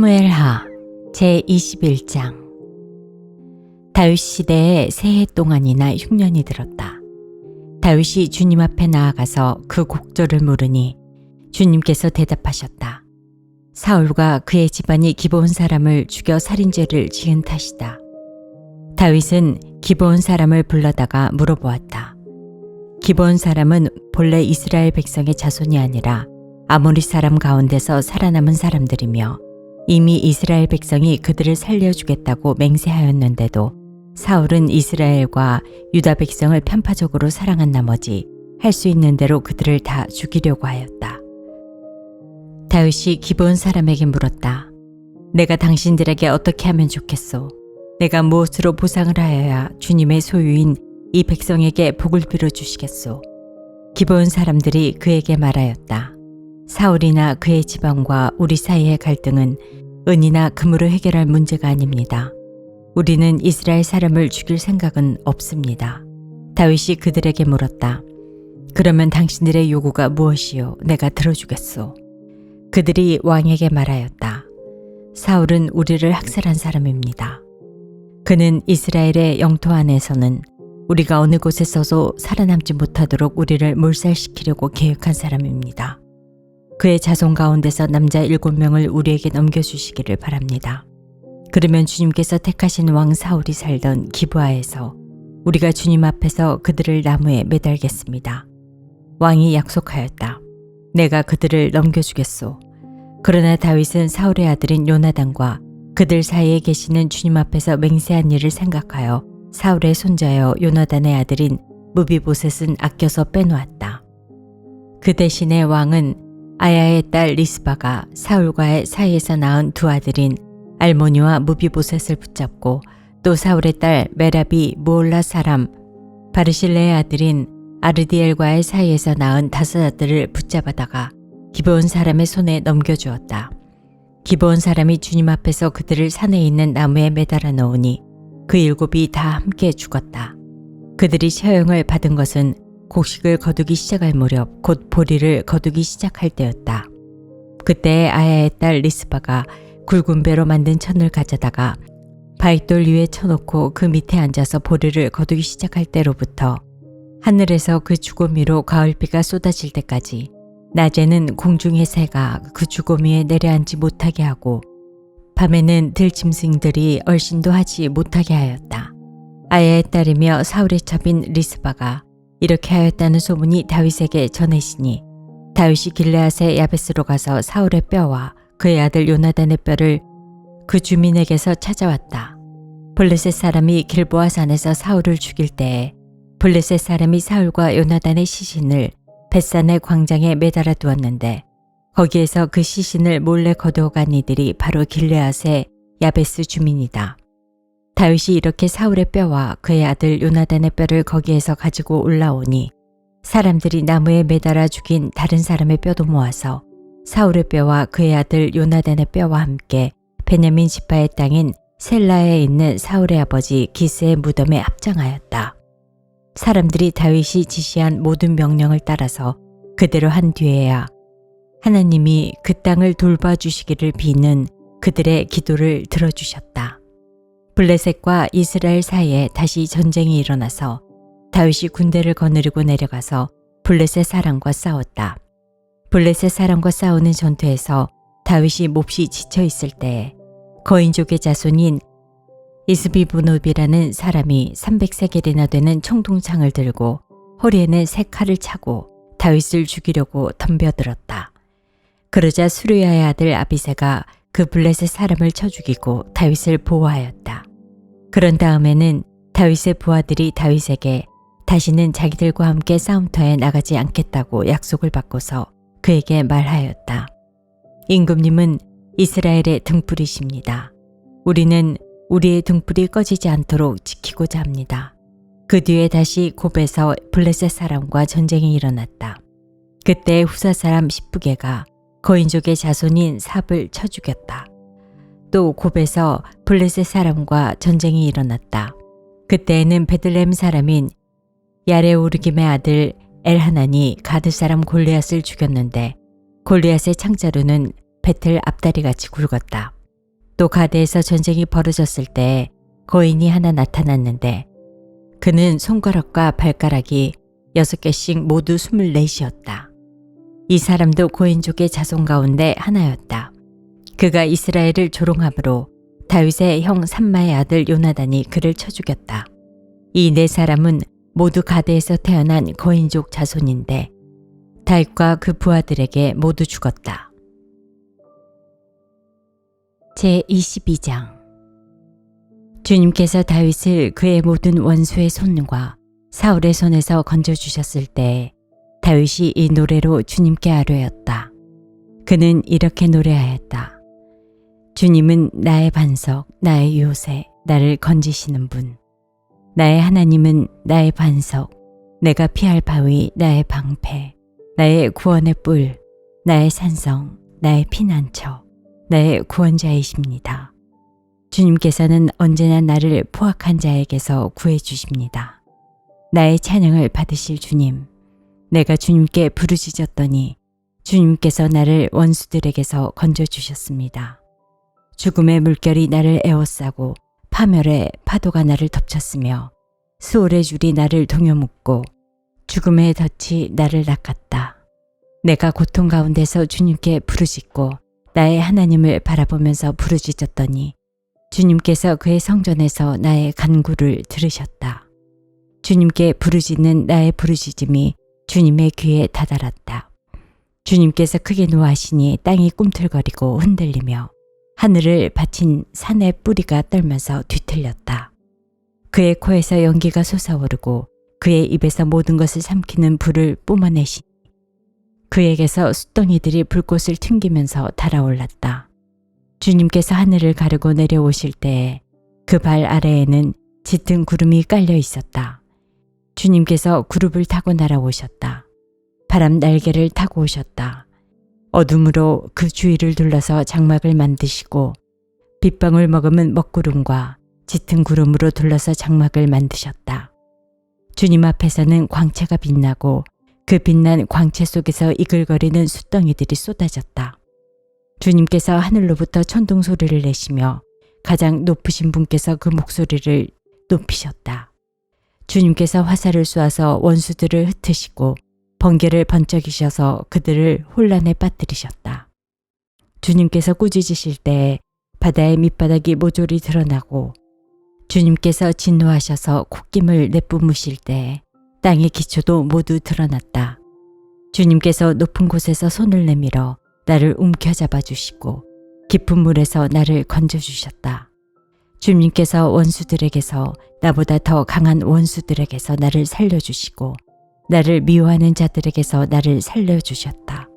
사무엘하 제21장. 다윗 시대에 새해 동안이나 흉년이 들었다. 다윗이 주님 앞에 나아가서 그 곡절을 물으니 주님께서 대답하셨다. 사울과 그의 집안이 기브온 사람을 죽여 살인죄를 지은 탓이다. 다윗은 기브온 사람을 불러다가 물어보았다. 기브온 사람은 본래 이스라엘 백성의 자손이 아니라 아모리 사람 가운데서 살아남은 사람들이며 이미 이스라엘 백성이 그들을 살려주겠다고 맹세하였는데도 사울은 이스라엘과 유다 백성을 편파적으로 사랑한 나머지 할 수 있는 대로 그들을 다 죽이려고 하였다. 다윗이 기브온 사람에게 물었다. 내가 당신들에게 어떻게 하면 좋겠소? 내가 무엇으로 보상을 하여야 주님의 소유인 이 백성에게 복을 빌어주시겠소? 기브온 사람들이 그에게 말하였다. 사울이나 그의 집안과 우리 사이의 갈등은 은이나 금으로 해결할 문제가 아닙니다. 우리는 이스라엘 사람을 죽일 생각은 없습니다. 다윗이 그들에게 물었다. 그러면 당신들의 요구가 무엇이요? 내가 들어주겠소. 그들이 왕에게 말하였다. 사울은 우리를 학살한 사람입니다. 그는 이스라엘의 영토 안에서는 우리가 어느 곳에서도 살아남지 못하도록 우리를 몰살시키려고 계획한 사람입니다. 그의 자손 가운데서 남자 7명을 우리에게 넘겨주시기를 바랍니다. 그러면 주님께서 택하신 왕 사울이 살던 기브아에서 우리가 주님 앞에서 그들을 나무에 매달겠습니다. 왕이 약속하였다. 내가 그들을 넘겨주겠소. 그러나 다윗은 사울의 아들인 요나단과 그들 사이에 계시는 주님 앞에서 맹세한 일을 생각하여 사울의 손자여 요나단의 아들인 무비보셋은 아껴서 빼놓았다. 그 대신에 왕은 아야의 딸 리스바가 사울과의 사이에서 낳은 두 아들인 알모니와 무비보셋을 붙잡고 또 사울의 딸 메라비 무올라 사람 바르실레의 아들인 아르디엘과의 사이에서 낳은 5 아들을 붙잡아다가 기브온 사람의 손에 넘겨주었다. 기브온 사람이 주님 앞에서 그들을 산에 있는 나무에 매달아 놓으니 그 7이 다 함께 죽었다. 그들이 처형을 받은 것은 곡식을 거두기 시작할 무렵 곧 보리를 거두기 시작할 때였다. 그때 아야의 딸 리스바가 굵은 배로 만든 천을 가져다가 바윗돌 위에 쳐놓고 그 밑에 앉아서 보리를 거두기 시작할 때로부터 하늘에서 그 주거미로 가을비가 쏟아질 때까지 낮에는 공중의 새가 그 주거미에 내려앉지 못하게 하고 밤에는 들짐승들이 얼씬도 하지 못하게 하였다. 아야의 딸이며 사울의 첩인 리스바가 이렇게 하였다는 소문이 다윗에게 전해지니 다윗이 길르앗의 야베스로 가서 사울의 뼈와 그의 아들 요나단의 뼈를 그 주민에게서 찾아왔다. 블레셋 사람이 길보아 산에서 사울을 죽일 때에 블레셋 사람이 사울과 요나단의 시신을 벳산의 광장에 매달아 두었는데 거기에서 그 시신을 몰래 거두어간 이들이 바로 길르앗의 야베스 주민이다. 다윗이 이렇게 사울의 뼈와 그의 아들 요나단의 뼈를 거기에서 가지고 올라오니 사람들이 나무에 매달아 죽인 다른 사람의 뼈도 모아서 사울의 뼈와 그의 아들 요나단의 뼈와 함께 베냐민 지파의 땅인 셀라에 있는 사울의 아버지 기스의 무덤에 합장하였다. 사람들이 다윗이 지시한 모든 명령을 따라서 그대로 한 뒤에야 하나님이 그 땅을 돌봐주시기를 비는 그들의 기도를 들어주셨다. 블레셋과 이스라엘 사이에 다시 전쟁이 일어나서 다윗이 군대를 거느리고 내려가서 블레셋 사람과 싸웠다. 블레셋 사람과 싸우는 전투에서 다윗이 몹시 지쳐 있을 때에 거인족의 자손인 이스비브노비라는 사람이 300세겔이나 되는 청동창을 들고 허리에는 3칼을 차고 다윗을 죽이려고 덤벼들었다. 그러자 수르야의 아들 아비새가 그 블레셋 사람을 쳐 죽이고 다윗을 보호하였다. 그런 다음에는 다윗의 부하들이 다윗에게 다시는 자기들과 함께 싸움터에 나가지 않겠다고 약속을 받고서 그에게 말하였다. 임금님은 이스라엘의 등불이십니다. 우리는 우리의 등불이 꺼지지 않도록 지키고자 합니다. 그 뒤에 다시 곱에서 블레셋 사람과 전쟁이 일어났다. 그때 후사 사람 십부게가 거인족의 자손인 삽을 쳐 죽였다. 또 곱에서 블레셋 사람과 전쟁이 일어났다. 그때에는 베들레헴 사람인 야레오르김의 아들 엘하난이 가드 사람 골리앗을 죽였는데 골리앗의 창자루는 배틀 앞다리같이 굵었다. 또 가데에서 전쟁이 벌어졌을 때 거인이 하나 나타났는데 그는 손가락과 발가락이 6개씩 모두 24이었다. 이 사람도 고인족의 자손 가운데 하나였다. 그가 이스라엘을 조롱함으로 다윗의 형 삼마의 아들 요나단이 그를 쳐 죽였다. 이 네 사람은 모두 가데에서 태어난 거인족 자손인데 다윗과 그 부하들에게 모두 죽었다. 제22장 주님께서 다윗을 그의 모든 원수의 손과 사울의 손에서 건져주셨을 때 다윗이 이 노래로 주님께 아뢰었다. 그는 이렇게 노래하였다. 주님은 나의 반석, 나의 요새, 나를 건지시는 분. 나의 하나님은 나의 반석, 내가 피할 바위, 나의 방패, 나의 구원의 뿔, 나의 산성, 나의 피난처, 나의 구원자이십니다. 주님께서는 언제나 나를 포악한 자에게서 구해주십니다. 나의 찬양을 받으실 주님, 내가 주님께 부르짖었더니 주님께서 나를 원수들에게서 건져주셨습니다. 죽음의 물결이 나를 에워싸고 파멸의 파도가 나를 덮쳤으며 수월의 줄이 나를 동여묶고 죽음의 덫이 나를 낚았다. 내가 고통 가운데서 주님께 부르짖고 나의 하나님을 바라보면서 부르짖었더니 주님께서 그의 성전에서 나의 간구를 들으셨다. 주님께 부르짖는 나의 부르짖음이 주님의 귀에 다다랐다. 주님께서 크게 노하시니 땅이 꿈틀거리고 흔들리며 하늘을 받친 산의 뿌리가 떨면서 뒤틀렸다. 그의 코에서 연기가 솟아오르고 그의 입에서 모든 것을 삼키는 불을 뿜어내시니 그에게서 숫덩이들이 불꽃을 튕기면서 달아올랐다. 주님께서 하늘을 가르고 내려오실 때에 그 발 아래에는 짙은 구름이 깔려 있었다. 주님께서 구름을 타고 날아오셨다. 바람 날개를 타고 오셨다. 어둠으로 그 주위를 둘러서 장막을 만드시고 빗방울 머금은 먹구름과 짙은 구름으로 둘러서 장막을 만드셨다. 주님 앞에서는 광채가 빛나고 그 빛난 광채 속에서 이글거리는 숫덩이들이 쏟아졌다. 주님께서 하늘로부터 천둥 소리를 내시며 가장 높으신 분께서 그 목소리를 높이셨다. 주님께서 화살을 쏘아서 원수들을 흩으시고 번개를 번쩍이셔서 그들을 혼란에 빠뜨리셨다. 주님께서 꾸짖으실 때에 바다의 밑바닥이 모조리 드러나고 주님께서 진노하셔서 콧김을 내뿜으실 때에 땅의 기초도 모두 드러났다. 주님께서 높은 곳에서 손을 내밀어 나를 움켜잡아 주시고 깊은 물에서 나를 건져주셨다. 주님께서 원수들에게서 나보다 더 강한 원수들에게서 나를 살려주시고 나를 미워하는 자들에게서 나를 살려주셨다.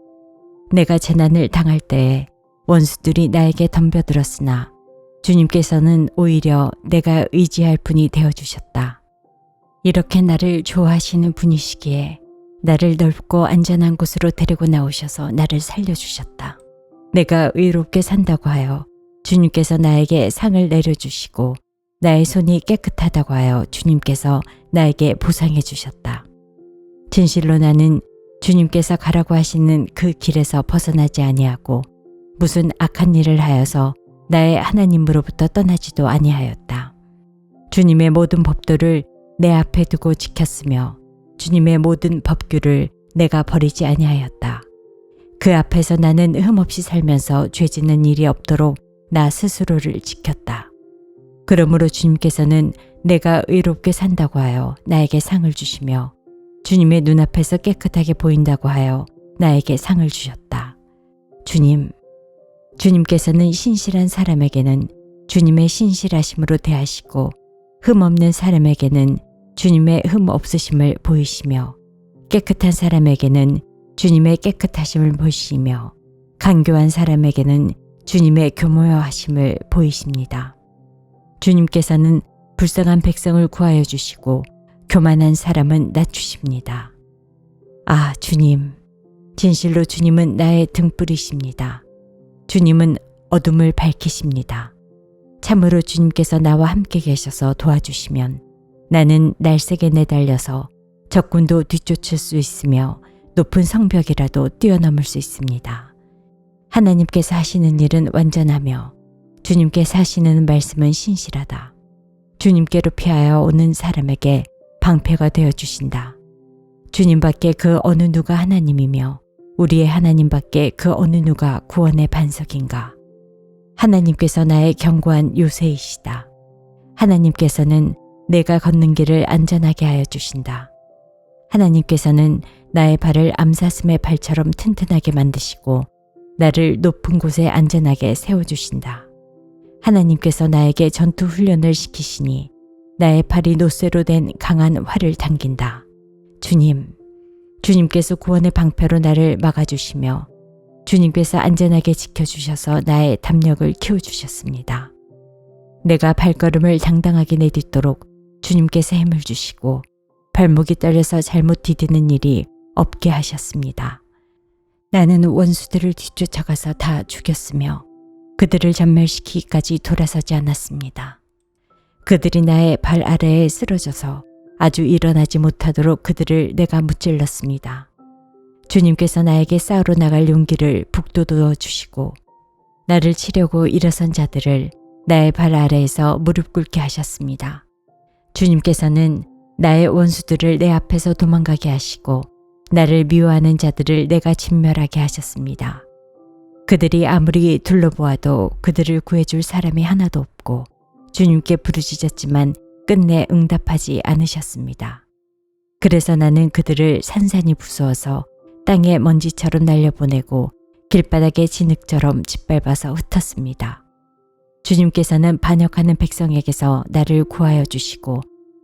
내가 재난을 당할 때에 원수들이 나에게 덤벼들었으나 주님께서는 오히려 내가 의지할 분이 되어주셨다. 이렇게 나를 좋아하시는 분이시기에 나를 넓고 안전한 곳으로 데리고 나오셔서 나를 살려주셨다. 내가 의롭게 산다고 하여 주님께서 나에게 상을 내려주시고 나의 손이 깨끗하다고 하여 주님께서 나에게 보상해 주셨다. 진실로 나는 주님께서 가라고 하시는 그 길에서 벗어나지 아니하고 무슨 악한 일을 하여서 나의 하나님으로부터 떠나지도 아니하였다. 주님의 모든 법도를 내 앞에 두고 지켰으며 주님의 모든 법규를 내가 버리지 아니하였다. 그 앞에서 나는 흠없이 살면서 죄 짓는 일이 없도록 나 스스로를 지켰다. 그러므로 주님께서는 내가 의롭게 산다고 하여 나에게 상을 주시며 주님의 눈앞에서 깨끗하게 보인다고 하여 나에게 상을 주셨다. 주님께서는 신실한 사람에게는 주님의 신실하심으로 대하시고 흠 없는 사람에게는 주님의 흠 없으심을 보이시며 깨끗한 사람에게는 주님의 깨끗하심을 보이시며 간교한 사람에게는 주님의 교묘하심을 보이십니다. 주님께서는 불쌍한 백성을 구하여 주시고 교만한 사람은 낮추십니다. 아, 주님, 진실로 주님은 나의 등불이십니다. 주님은 어둠을 밝히십니다. 참으로 주님께서 나와 함께 계셔서 도와주시면 나는 날쌔게 내달려서 적군도 뒤쫓을 수 있으며 높은 성벽이라도 뛰어넘을 수 있습니다. 하나님께서 하시는 일은 완전하며 주님께서 하시는 말씀은 신실하다. 주님께로 피하여 오는 사람에게 방패가 되어 주신다. 주님밖에 그 어느 누가 하나님이며 우리의 하나님밖에 그 어느 누가 구원의 반석인가. 하나님께서 나의 견고한 요새이시다. 하나님께서는 내가 걷는 길을 안전하게 하여 주신다. 하나님께서는 나의 발을 암사슴의 발처럼 튼튼하게 만드시고 나를 높은 곳에 안전하게 세워주신다. 하나님께서 나에게 전투 훈련을 시키시니 나의 팔이 노쇠로 된 강한 활을 당긴다. 주님께서 구원의 방패로 나를 막아주시며 주님께서 안전하게 지켜주셔서 나의 담력을 키워주셨습니다. 내가 발걸음을 당당하게 내딛도록 주님께서 힘을 주시고 발목이 떨려서 잘못 디디는 일이 없게 하셨습니다. 나는 원수들을 뒤쫓아가서 다 죽였으며 그들을 전멸시키기까지 돌아서지 않았습니다. 그들이 나의 발 아래에 쓰러져서 아주 일어나지 못하도록 그들을 내가 무찔렀습니다. 주님께서 나에게 싸우러 나갈 용기를 북돋워 주시고 나를 치려고 일어선 자들을 나의 발 아래에서 무릎 꿇게 하셨습니다. 주님께서는 나의 원수들을 내 앞에서 도망가게 하시고 나를 미워하는 자들을 내가 진멸하게 하셨습니다. 그들이 아무리 둘러보아도 그들을 구해줄 사람이 하나도 없고 주님께 부르짖었지만 끝내 응답하지 않으셨습니다. 그래서 나는 그들을 산산이 부수어서 땅에 먼지처럼 날려보내고 길바닥에 진흙처럼 짓밟아서 흩었습니다. 주님께서는 반역하는 백성에게서 나를 구하여 주시고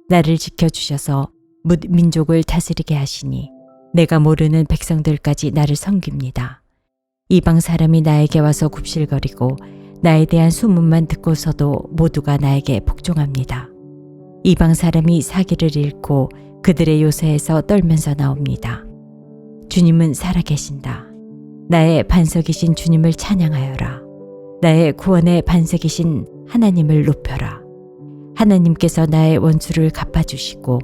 나를 지켜주셔서 뭇 민족을 다스리게 하시니 내가 모르는 백성들까지 나를 섬깁니다. 이방 사람이 나에게 와서 굽실거리고 나에 대한 소문만 듣고서도 모두가 나에게 복종합니다. 이방 사람이 사기를 잃고 그들의 요새에서 떨면서 나옵니다. 주님은 살아계신다. 나의 반석이신 주님을 찬양하여라. 나의 구원의 반석이신 하나님을 높여라. 하나님께서 나의 원수를 갚아주시고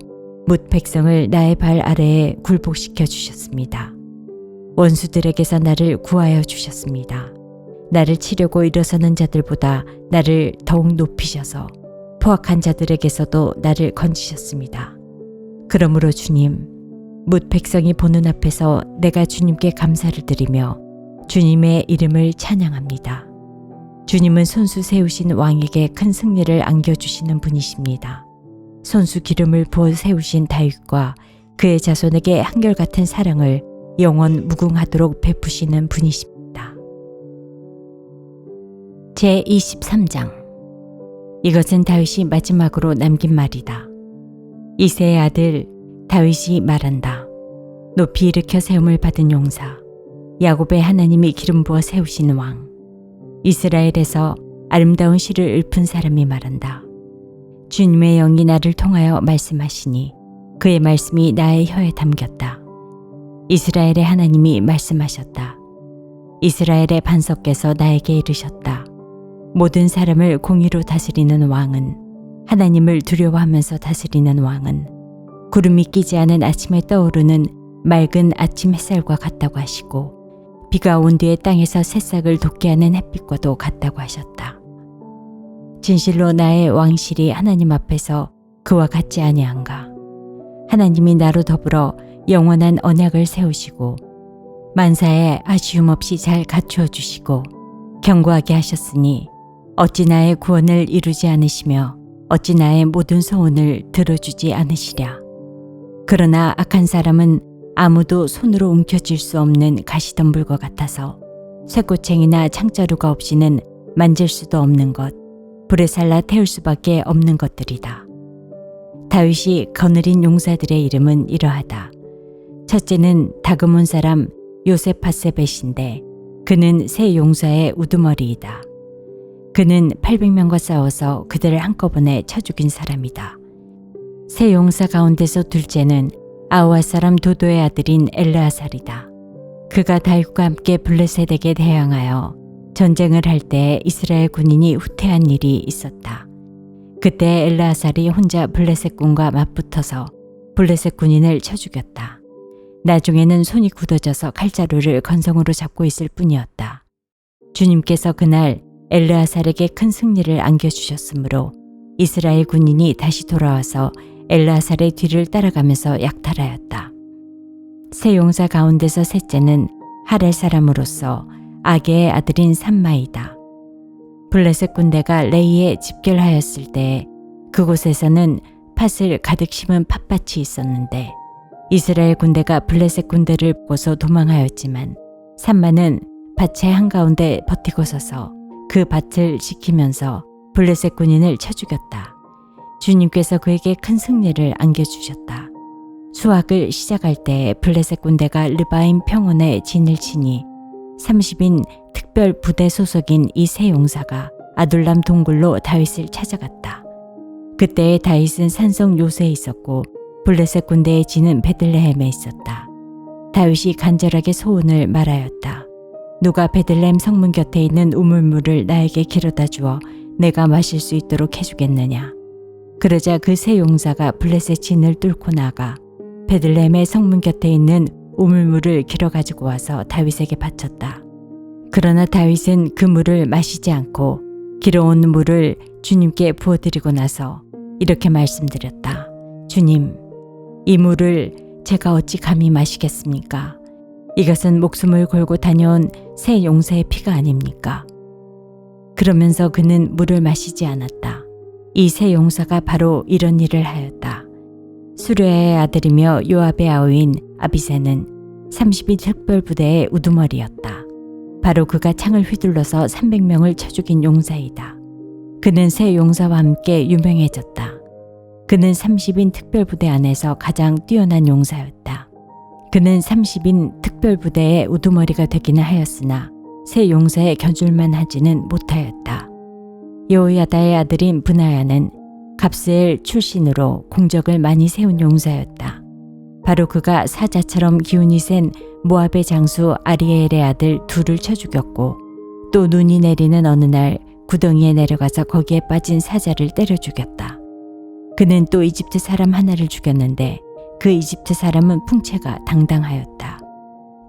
뭇 백성을 나의 발 아래에 굴복시켜 주셨습니다. 원수들에게서 나를 구하여 주셨습니다. 나를 치려고 일어서는 자들보다 나를 더욱 높이셔서 포악한 자들에게서도 나를 건지셨습니다. 그러므로 주님, 뭇 백성이 보는 앞에서 내가 주님께 감사를 드리며 주님의 이름을 찬양합니다. 주님은 손수 세우신 왕에게 큰 승리를 안겨주시는 분이십니다. 손수 기름을 부어 세우신 다윗과 그의 자손에게 한결같은 사랑을 영원 무궁하도록 베푸시는 분이십니다. 제23장. 이것은 다윗이 마지막으로 남긴 말이다. 이새의 아들 다윗이 말한다. 높이 일으켜 세움을 받은 용사, 야곱의 하나님이 기름 부어 세우신 왕, 이스라엘에서 아름다운 시를 읊은 사람이 말한다. 주님의 영이 나를 통하여 말씀하시니 그의 말씀이 나의 혀에 담겼다. 이스라엘의 하나님이 말씀하셨다. 이스라엘의 반석께서 나에게 이르셨다. 모든 사람을 공의로 다스리는 왕은, 하나님을 두려워하면서 다스리는 왕은 구름이 끼지 않은 아침에 떠오르는 맑은 아침 햇살과 같다고 하시고 비가 온 뒤에 땅에서 새싹을 돋게 하는 햇빛과도 같다고 하셨다. 진실로 나의 왕실이 하나님 앞에서 그와 같지 아니한가. 하나님이 나로 더불어 영원한 언약을 세우시고 만사에 아쉬움 없이 잘 갖추어 주시고 견고하게 하셨으니 어찌 나의 구원을 이루지 않으시며 어찌 나의 모든 소원을 들어주지 않으시랴. 그러나 악한 사람은 아무도 손으로 움켜쥘 수 없는 가시덤불과 같아서 쇠꼬챙이나 창자루가 없이는 만질 수도 없는 것, 불에 살라 태울 수밖에 없는 것들이다. 다윗이 거느린 용사들의 이름은 이러하다. 첫째는 다그몬 사람 요세파세벳인데 그는 세 용사의 우두머리이다. 그는 800명과 싸워서 그들을 한꺼번에 쳐 죽인 사람이다. 세 용사 가운데서 둘째는 아우아 사람 도도의 아들인 엘르아살이다. 그가 다윗과 함께 블레셋에게 대항하여 전쟁을 할 때 이스라엘 군인이 후퇴한 일이 있었다. 그때 엘르아살이 혼자 블레셋 군과 맞붙어서 블레셋 군인을 쳐 죽였다. 나중에는 손이 굳어져서 칼자루를 건성으로 잡고 있을 뿐이었다. 주님께서 그날 엘르아살에게 큰 승리를 안겨주셨으므로 이스라엘 군인이 다시 돌아와서 엘르아살의 뒤를 따라가면서 약탈하였다. 세 용사 가운데서 셋째는 하렐 사람으로서 아게의 아들인 삼마이다. 블레셋 군대가 레이에 집결하였을 때 그곳에서는 팥을 가득 심은 팥밭이 있었는데 이스라엘 군대가 블레셋 군대를 보고서 도망하였지만 삼마는 밭의 한가운데 버티고 서서 그 밭을 지키면서 블레셋 군인을 쳐 죽였다. 주님께서 그에게 큰 승리를 안겨주셨다. 수확을 시작할 때 블레셋 군대가 르바임 평원에 진을 치니 30인 특별 부대 소속인 이 세 용사가 아둘람 동굴로 다윗을 찾아갔다. 그때에 다윗은 산성 요새에 있었고 블레셋 군대의 진은 베들레헴에 있었다. 다윗이 간절하게 소원을 말하였다. 누가 베들레헴 성문 곁에 있는 우물물을 나에게 길어다 주어 내가 마실 수 있도록 해주겠느냐. 그러자 그 세 용사가 블레셋 진을 뚫고 나가 베들레헴의 성문 곁에 있는 우물물을 길어 가지고 와서 다윗에게 바쳤다. 그러나 다윗은 그 물을 마시지 않고 길어온 물을 주님께 부어드리고 나서 이렇게 말씀드렸다. 주님, 이 물을 제가 어찌 감히 마시겠습니까? 이것은 목숨을 걸고 다녀온 세 용사의 피가 아닙니까? 그러면서 그는 물을 마시지 않았다. 이 세 용사가 바로 이런 일을 하였다. 수르야의 아들이며 요압의 아우인 아비새는 30인 특별부대의 우두머리였다. 바로 그가 창을 휘둘러서 300명을 쳐 죽인 용사이다. 그는 세 용사와 함께 유명해졌다. 그는 30인 특별부대 안에서 가장 뛰어난 용사였다. 그는 30인 특별부대의 우두머리가 되기는 하였으나 세 용사에 견줄만 하지는 못하였다. 여호야다의 아들인 브나야는 갑스엘 출신으로 공적을 많이 세운 용사였다. 바로 그가 사자처럼 기운이 센 모압의 장수 아리엘의 아들 둘을 쳐 죽였고 또 눈이 내리는 어느 날 구덩이에 내려가서 거기에 빠진 사자를 때려 죽였다. 그는 또 이집트 사람 하나를 죽였는데 그 이집트 사람은 풍채가 당당하였다.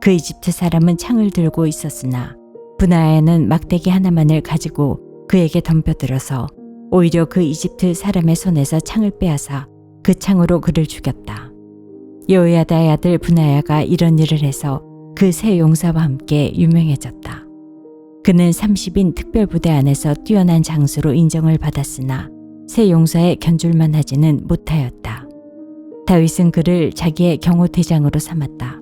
그 이집트 사람은 창을 들고 있었으나 브나야는 막대기 하나만을 가지고 그에게 덤벼들어서 오히려 그 이집트 사람의 손에서 창을 빼앗아 그 창으로 그를 죽였다. 여호야다의 아들 브나야가 이런 일을 해서 그 세 용사와 함께 유명해졌다. 그는 30인 특별부대 안에서 뛰어난 장수로 인정을 받았으나 세 용사에 견줄만 하지는 못하였다. 다윗은 그를 자기의 경호대장으로 삼았다.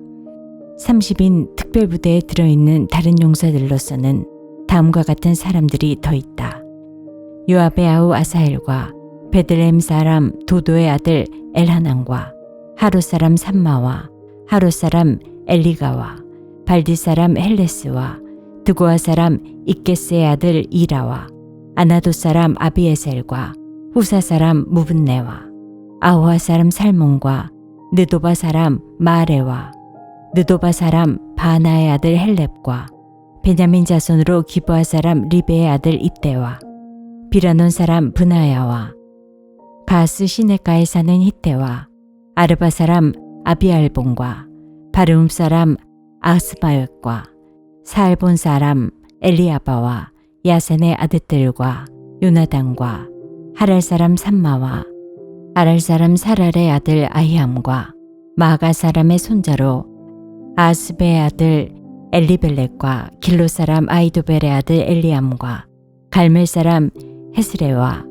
30인 특별부대에 들어있는 다른 용사들로서는 다음과 같은 사람들이 더 있다. 요압의 아우 아사엘과 베들레헴 사람 도도의 아들 엘하난과 하롯 사람 삼마와 하롯 사람 엘리가와 발디 사람 헬레스와 드고아 사람 이게스의 아들 이라와 아나도 사람 아비에셀과 후사 사람 무분네와 아호아 사람 살몬과 느도바 사람 마레와 느도바 사람 바나의 아들 헬렙과 베냐민 자손으로 기브아 사람 리베의 아들 이때와 비라논 사람 브나야와 가스 시내가에 사는 히때와 아르바 사람 아비알본과 바르움 사람 아스마웻과 사알본 사람 엘리아바와 야센의 아들들과 요나단과 하랄 사람 삼마와 아랄 사람 사랄의 아들 아히암과 마가 사람의 손자로 아스베의 아들 엘리벨렉과 길로 사람 아이도벨의 아들 엘리암과 갈멜 사람 헤스레와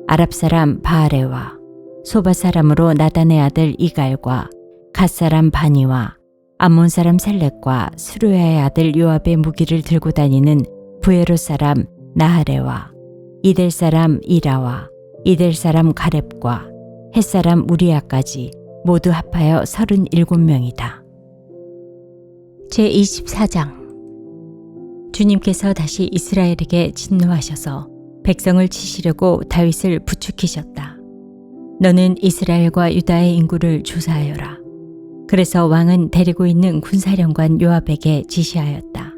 아랍 사람 바아레와 소바 사람으로 나단의 아들 이갈과 갓 사람 바니와 암몬 사람 셀렉과 스루야의 아들 요압의 무기를 들고 다니는 부에롯 사람 나하레와 이델 사람 이라와 이델 사람 가렙과 헷 사람 우리아까지 모두 합하여 37명이다. 제24장 주님께서 다시 이스라엘에게 진노하셔서 백성을 치시려고 다윗을 부추기셨다. 너는 이스라엘과 유다의 인구를 조사하여라. 그래서 왕은 데리고 있는 군사령관 요압에게 지시하였다.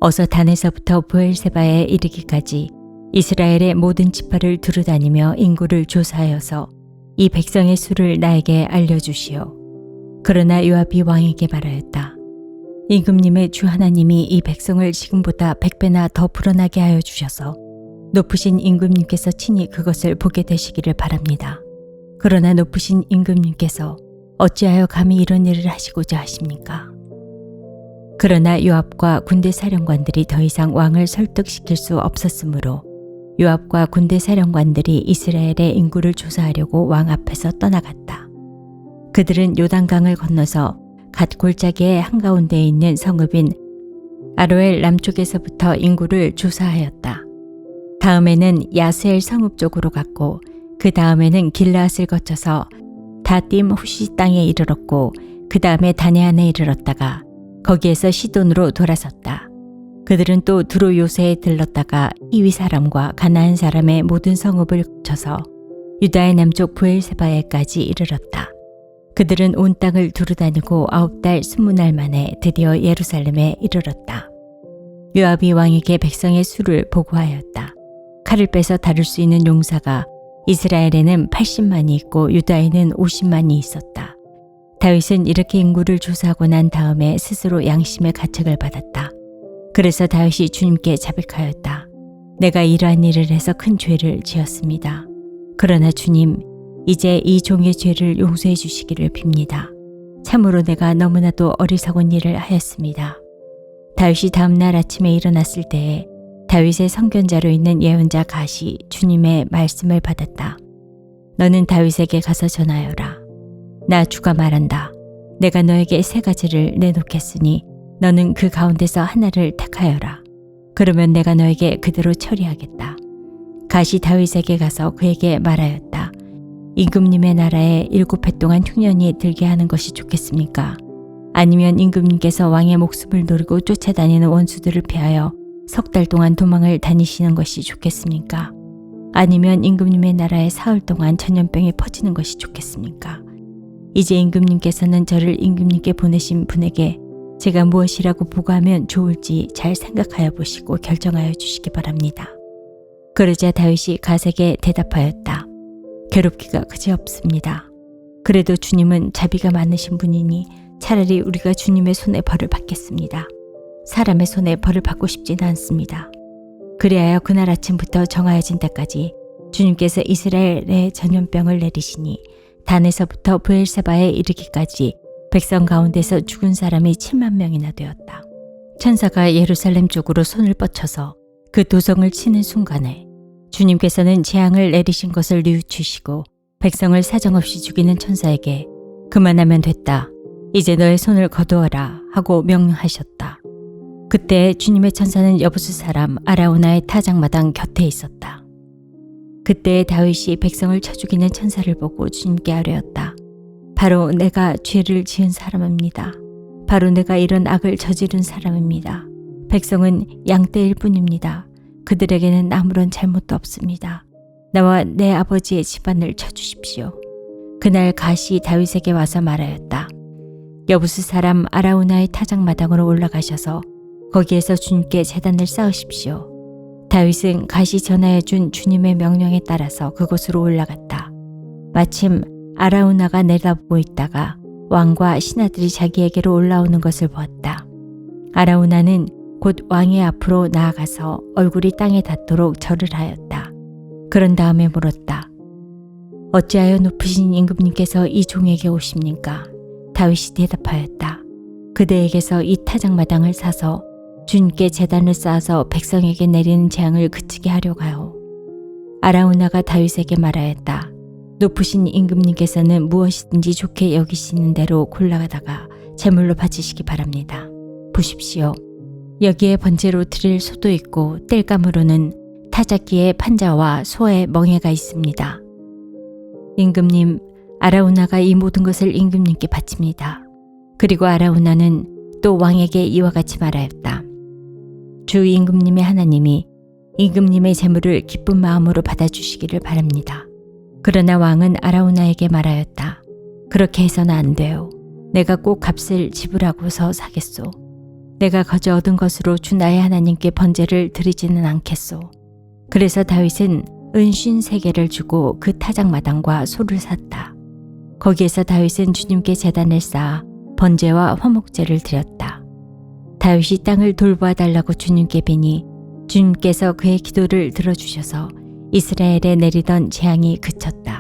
어서 단에서부터 브엘세바에 이르기까지 이스라엘의 모든 지파를 두루다니며 인구를 조사하여서 이 백성의 수를 나에게 알려주시오. 그러나 요압이 왕에게 말하였다. 임금님의 주 하나님이 이 백성을 지금보다 100배나 더 불어나게 하여 주셔서 높으신 임금님께서 친히 그것을 보게 되시기를 바랍니다. 그러나 높으신 임금님께서 어찌하여 감히 이런 일을 하시고자 하십니까? 그러나 요압과 군대 사령관들이 더 이상 왕을 설득시킬 수 없었으므로 요압과 군대 사령관들이 이스라엘의 인구를 조사하려고 왕 앞에서 떠나갔다. 그들은 요단강을 건너서 갓 골짜기의 한가운데에 있는 성읍인 아로엘 남쪽에서부터 인구를 조사하였다. 다음에는 야스엘 성읍 쪽으로 갔고 그 다음에는 길르앗을 거쳐서 다딤 후시 땅에 이르렀고 그 다음에 다네안에 이르렀다가 거기에서 시돈으로 돌아섰다. 그들은 또 두로 요새에 들렀다가 히위 사람과 가나안 사람의 모든 성읍을 거쳐서 유다의 남쪽 브엘세바에까지 이르렀다. 그들은 온 땅을 두루다니고 9달 20날 만에 드디어 예루살렘에 이르렀다. 요압이 왕에게 백성의 수를 보고하였다. 칼을 빼서 다룰 수 있는 용사가 이스라엘에는 80만이 있고 유다에는 50만이 있었다. 다윗은 이렇게 인구를 조사하고 난 다음에 스스로 양심의 가책을 받았다. 그래서 다윗이 주님께 자백하였다. 내가 이러한 일을 해서 큰 죄를 지었습니다. 그러나 주님, 이제 이 종의 죄를 용서해 주시기를 빕니다. 참으로 내가 너무나도 어리석은 일을 하였습니다. 다윗이 다음날 아침에 일어났을 때에 다윗의 선견자로 있는 예언자 갓이 주님의 말씀을 받았다. 너는 다윗에게 가서 전하여라. 나 주가 말한다. 내가 너에게 3가지를 내놓겠으니 너는 그 가운데서 하나를 택하여라. 그러면 내가 너에게 그대로 처리하겠다. 갓이 다윗에게 가서 그에게 말하였다. 임금님의 나라에 7해 동안 흉년이 들게 하는 것이 좋겠습니까? 아니면 임금님께서 왕의 목숨을 노리고 쫓아다니는 원수들을 피하여 석 달 동안 도망을 다니시는 것이 좋겠습니까? 아니면 임금님의 나라에 사흘 동안 전염병이 퍼지는 것이 좋겠습니까? 이제 임금님께서는 저를 임금님께 보내신 분에게 제가 무엇이라고 보고하면 좋을지 잘 생각하여 보시고 결정하여 주시기 바랍니다. 그러자 다윗이 갓에게 대답하였다. 괴롭기가 그지없습니다. 그래도 주님은 자비가 많으신 분이니 차라리 우리가 주님의 손에 벌을 받겠습니다. 사람의 손에 벌을 받고 싶지는 않습니다. 그리하여 그날 아침부터 정하여진 때까지 주님께서 이스라엘에 전염병을 내리시니 단에서부터 브엘세바에 이르기까지 백성 가운데서 죽은 사람이 7만 명이나 되었다. 천사가 예루살렘 쪽으로 손을 뻗쳐서 그 도성을 치는 순간에 주님께서는 재앙을 내리신 것을 뉘우치시고 백성을 사정없이 죽이는 천사에게 그만하면 됐다. 이제 너의 손을 거두어라 하고 명령하셨다. 그때 주님의 천사는 여부스 사람 아라우나의 타작마당 곁에 있었다. 그때 다윗이 백성을 쳐 죽이는 천사를 보고 주님께 아뢰었다. 바로 내가 죄를 지은 사람입니다. 바로 내가 이런 악을 저지른 사람입니다. 백성은 양떼일 뿐입니다. 그들에게는 아무런 잘못도 없습니다. 나와 내 아버지의 집안을 쳐주십시오. 그날 갓이 다윗에게 와서 말하였다. 여부스 사람 아라우나의 타작마당으로 올라가셔서 거기에서 주님께 제단을 쌓으십시오. 다윗은 갓이 전하여 준 주님의 명령에 따라서 그곳으로 올라갔다. 마침 아라우나가 내다보고 있다가 왕과 신하들이 자기에게로 올라오는 것을 보았다. 아라우나는 곧 왕의 앞으로 나아가서 얼굴이 땅에 닿도록 절을 하였다. 그런 다음에 물었다. 어찌하여 높으신 임금님께서 이 종에게 오십니까? 다윗이 대답하였다. 그대에게서 이 타작마당을 사서 주님께 제단을 쌓아서 백성에게 내리는 재앙을 그치게 하려고요. 아라우나가 다윗에게 말하였다. 높으신 임금님께서는 무엇이든지 좋게 여기시는 대로 골라다가 제물로 바치시기 바랍니다. 보십시오. 여기에 번제로 드릴 소도 있고 땔감으로는 타작기의 판자와 소의 멍에가 있습니다. 임금님, 아라우나가 이 모든 것을 임금님께 바칩니다. 그리고 아라우나는 또 왕에게 이와 같이 말하였다. 주 임금님의 하나님이 임금님의 제물을 기쁜 마음으로 받아주시기를 바랍니다. 그러나 왕은 아라우나에게 말하였다. 그렇게 해서는 안 돼요. 내가 꼭 값을 지불하고서 사겠소. 내가 거저 얻은 것으로 주 나의 하나님께 번제를 드리지는 않겠소. 그래서 다윗은 은 53개를 주고 그 타작마당과 소를 샀다. 거기에서 다윗은 주님께 제단을 쌓아 번제와 화목제를 드렸다. 다윗이 땅을 돌보아 달라고 주님께 비니 주님께서 그의 기도를 들어주셔서 이스라엘에 내리던 재앙이 그쳤다.